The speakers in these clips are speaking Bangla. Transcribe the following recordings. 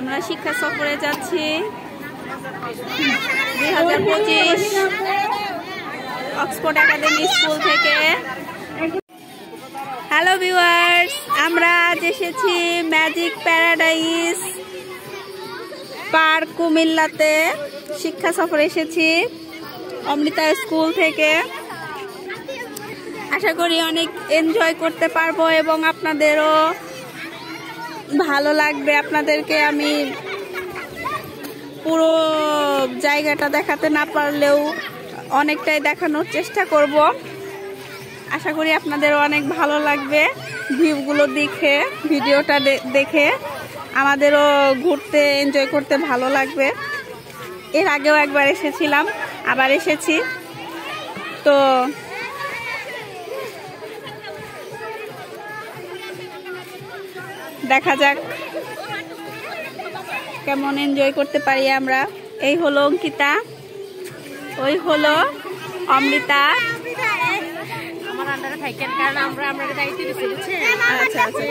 আমরা শিক্ষা সফরে যাচ্ছি 2025 অক্সফোর্ড একাডেমি স্কুল থেকে। হ্যালো ভিউয়ার্স, আমরা আজ এসেছি ম্যাজিক প্যারাডাইস পার্ক কুমিল্লাতে। শিক্ষা সফরে এসেছি অমৃতা স্কুল থেকে। আশা করি অনেক এনজয় করতে পারবো এবং আপনাদেরও ভালো লাগবে। আপনাদেরকে আমি পুরো জায়গাটা দেখাতে না পারলেও অনেকটাই দেখানোর চেষ্টা করব। আশা করি আপনাদেরও অনেক ভালো লাগবে ভিউগুলো দেখে, ভিডিওটা দেখে আমাদেরও ঘুরতে এনজয় করতে ভালো লাগবে। এর আগেও একবার এসেছিলাম, আবার এসেছি। তো দেখা যাক কেমন এনজয় করতে পারি আমরা। এই হলো অঙ্কিতা, ওই হলো অমৃতা। আমার আন্ডারে থাকেন কারণ আমরা আপনাকে দায়িত্ব দিছি বুঝছেন। আচ্ছা আচ্ছা,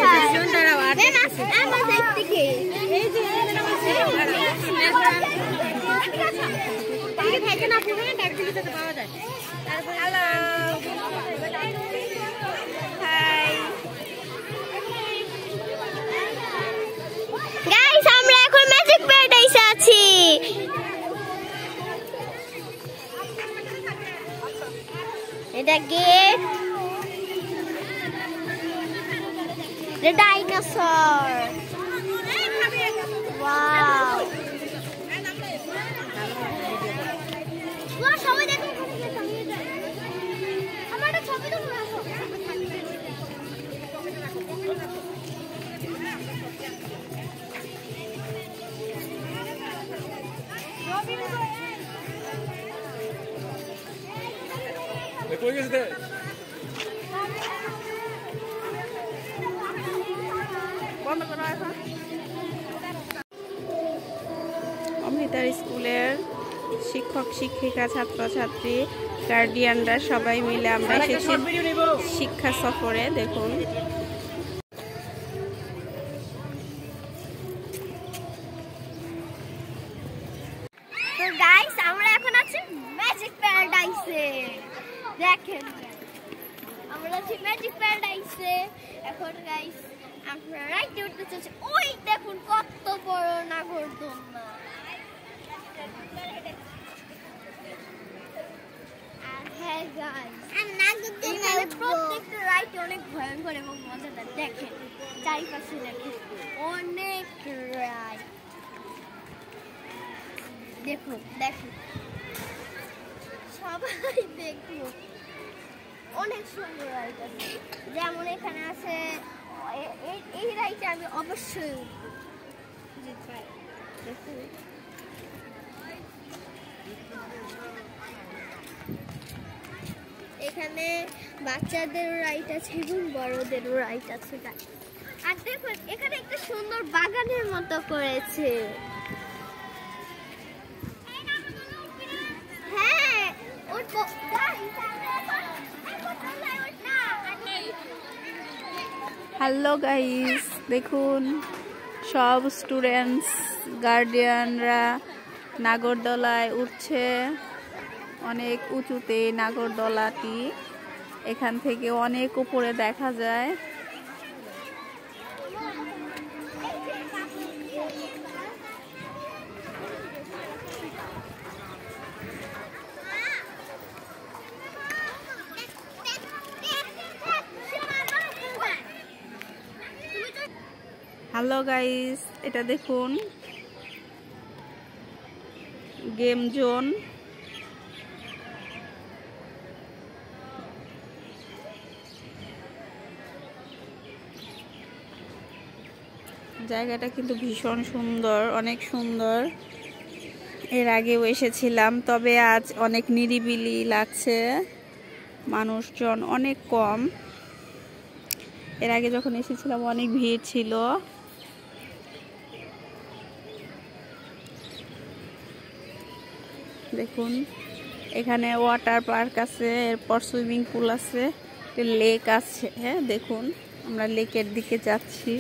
গাইস আমরা এখন ম্যাজিক প্যারাডাইসে আছি। এটা গেট, the dinosaur. Wow. সবাই দেখো আমার একটা ছবি তো আসো। কই গেছে? অমৃতার স্কুলের শিক্ষক শিক্ষিকা ছাত্রছাত্রী গার্ডিয়ানরা সবাই মিলে আমরা এসেছি শিক্ষা সফরে। দেখুন তো গাইস আমরা এখন আছি ম্যাজিক প্যারাডাইসে। দেখেন আমরা আছি ম্যাজিক প্যারাডাইসে এখন। গাইস আমরা রাইট উঠতে চলছি। ওই দেখুন কত বড় নাগরদোলনা। আর হ্যাঁ গাইস এখানে প্রত্যেকটা রাইড অনেক ভয়ঙ্কর এবং মজাদার। দেখেন চারিপাশে দেখেন অনেক রাইড। দেখুন দেখুন সবাই দেখুন অনেক সুন্দর রাইড আছে। যেমন এখানে আছে এই রাইডে আমি অবশ্যই দেখুন এখানে বাচ্চাদেরও রাইড আছে এবং বড়দেরও রাইড আছে। আর দেখুন এখানে একটা সুন্দর বাগানের মতো করেছে। হ্যাঁ হ্যালো গাইস, দেখুন সব স্টুডেন্টস গার্ডিয়ানরা নাগরদোলায় উঠছে। অনেক উঁচুতে নাগরদোলাটি, এখান থেকে অনেক উপরে দেখা যায়। হ্যালো গাইস, এটা দেখুন গেম জোন। জায়গাটা কিন্তু ভীষণ সুন্দর, অনেক সুন্দর। এর আগেও এসেছিলাম, তবে আজ অনেক নিরিবিলি লাগছে, মানুষজন অনেক কম। এর আগে যখন এসেছিলাম অনেক ভিড় ছিল। দেখুন এখানে ওয়াটার পার্ক আছে, এরপর সুইমিং পুল আছে, লেক আছে। হ্যাঁ দেখুন আমরা লেকের দিকে যাচ্ছি।